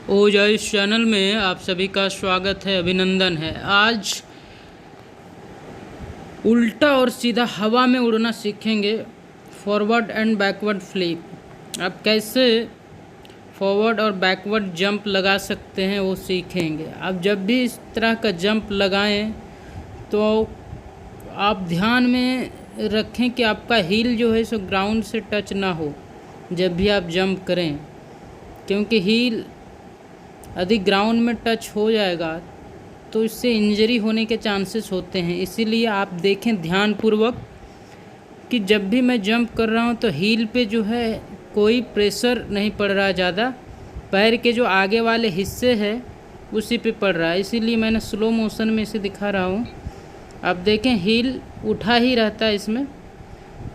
ओजा इस चैनल में आप सभी का स्वागत है, अभिनंदन है। आज उल्टा और सीधा हवा में उड़ना सीखेंगे, फॉरवर्ड एंड बैकवर्ड फ्लिप। आप कैसे फॉरवर्ड और बैकवर्ड जंप लगा सकते हैं वो सीखेंगे। आप जब भी इस तरह का जंप लगाएं तो आप ध्यान में रखें कि आपका हील जो है सो ग्राउंड से टच ना हो जब भी आप जंप करें, क्योंकि हील यदि ग्राउंड में टच हो जाएगा तो इससे इंजरी होने के चांसेस होते हैं। इसीलिए आप देखें ध्यानपूर्वक कि जब भी मैं जंप कर रहा हूं तो हील पे जो है कोई प्रेशर नहीं पड़ रहा ज़्यादा, पैर के जो आगे वाले हिस्से हैं उसी पे पड़ रहा है। इसीलिए मैंने स्लो मोशन में इसे दिखा रहा हूं। आप देखें हील उठा ही रहता है इसमें,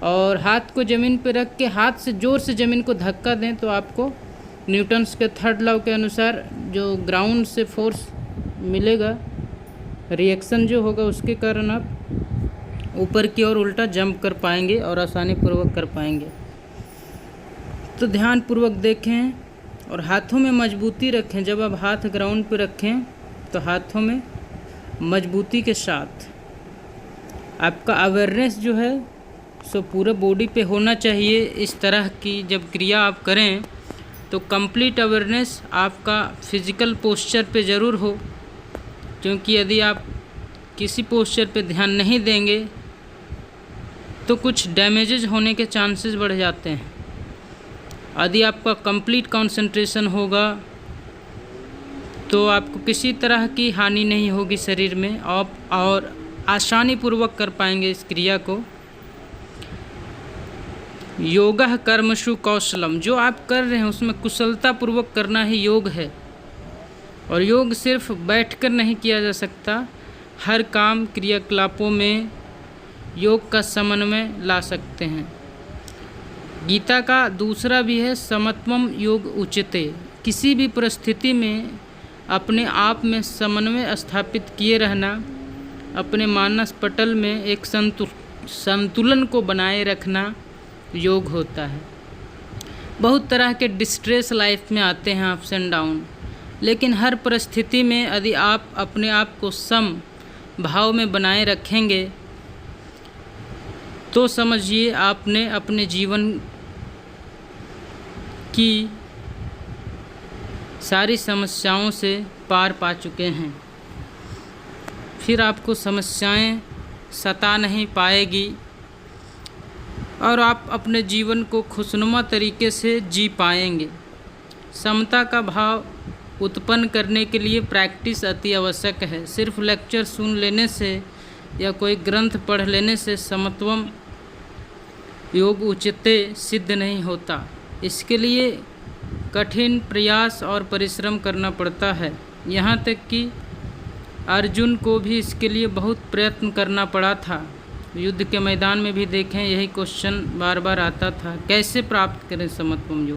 और हाथ को ज़मीन पे रख के हाथ से ज़ोर से ज़मीन को धक्का दें तो आपको न्यूटन्स के थर्ड लॉ के अनुसार जो ग्राउंड से फोर्स मिलेगा, रिएक्शन जो होगा, उसके कारण आप ऊपर की ओर उल्टा जंप कर पाएंगे और आसानी पूर्वक कर पाएंगे। तो ध्यान पूर्वक देखें और हाथों में मजबूती रखें। जब आप हाथ ग्राउंड पर रखें तो हाथों में मजबूती के साथ आपका अवेयरनेस जो है सो पूरे बॉडी पे होना चाहिए। इस तरह की जब क्रिया आप करें तो कंप्लीट अवेयरनेस आपका फिज़िकल पोस्चर पे ज़रूर हो, क्योंकि यदि आप किसी पोस्चर पे ध्यान नहीं देंगे तो कुछ डैमेजेस होने के चांसेस बढ़ जाते हैं। यदि आपका कंप्लीट कंसंट्रेशन होगा तो आपको किसी तरह की हानि नहीं होगी शरीर में, आप और आसानी पूर्वक कर पाएंगे इस क्रिया को। योगः कर्मसु कौशलम, जो आप कर रहे हैं उसमें कुशलता पूर्वक करना ही योग है। और योग सिर्फ बैठकर नहीं किया जा सकता, हर काम क्रियाकलापों में योग का समन्वय ला सकते हैं। गीता का दूसरा भी है समत्वम योग उच्यते। किसी भी परिस्थिति में अपने आप में समन्वय स्थापित किए रहना, अपने मानस पटल में एक संतुलन को बनाए रखना योग होता है। बहुत तरह के डिस्ट्रेस लाइफ में आते हैं, अप्स एंड डाउन, लेकिन हर परिस्थिति में यदि आप अपने आप को सम भाव में बनाए रखेंगे तो समझिए आपने अपने जीवन की सारी समस्याओं से पार पा चुके हैं। फिर आपको समस्याएं सता नहीं पाएगी और आप अपने जीवन को खुशनुमा तरीके से जी पाएंगे। समता का भाव उत्पन्न करने के लिए प्रैक्टिस अति आवश्यक है। सिर्फ लेक्चर सुन लेने से या कोई ग्रंथ पढ़ लेने से समत्वम योग उच्यते सिद्ध नहीं होता। इसके लिए कठिन प्रयास और परिश्रम करना पड़ता है। यहाँ तक कि अर्जुन को भी इसके लिए बहुत प्रयत्न करना पड़ा था। युद्ध के मैदान में भी देखें यही क्वेश्चन बार बार आता था, कैसे प्राप्त करें समत्वम योग।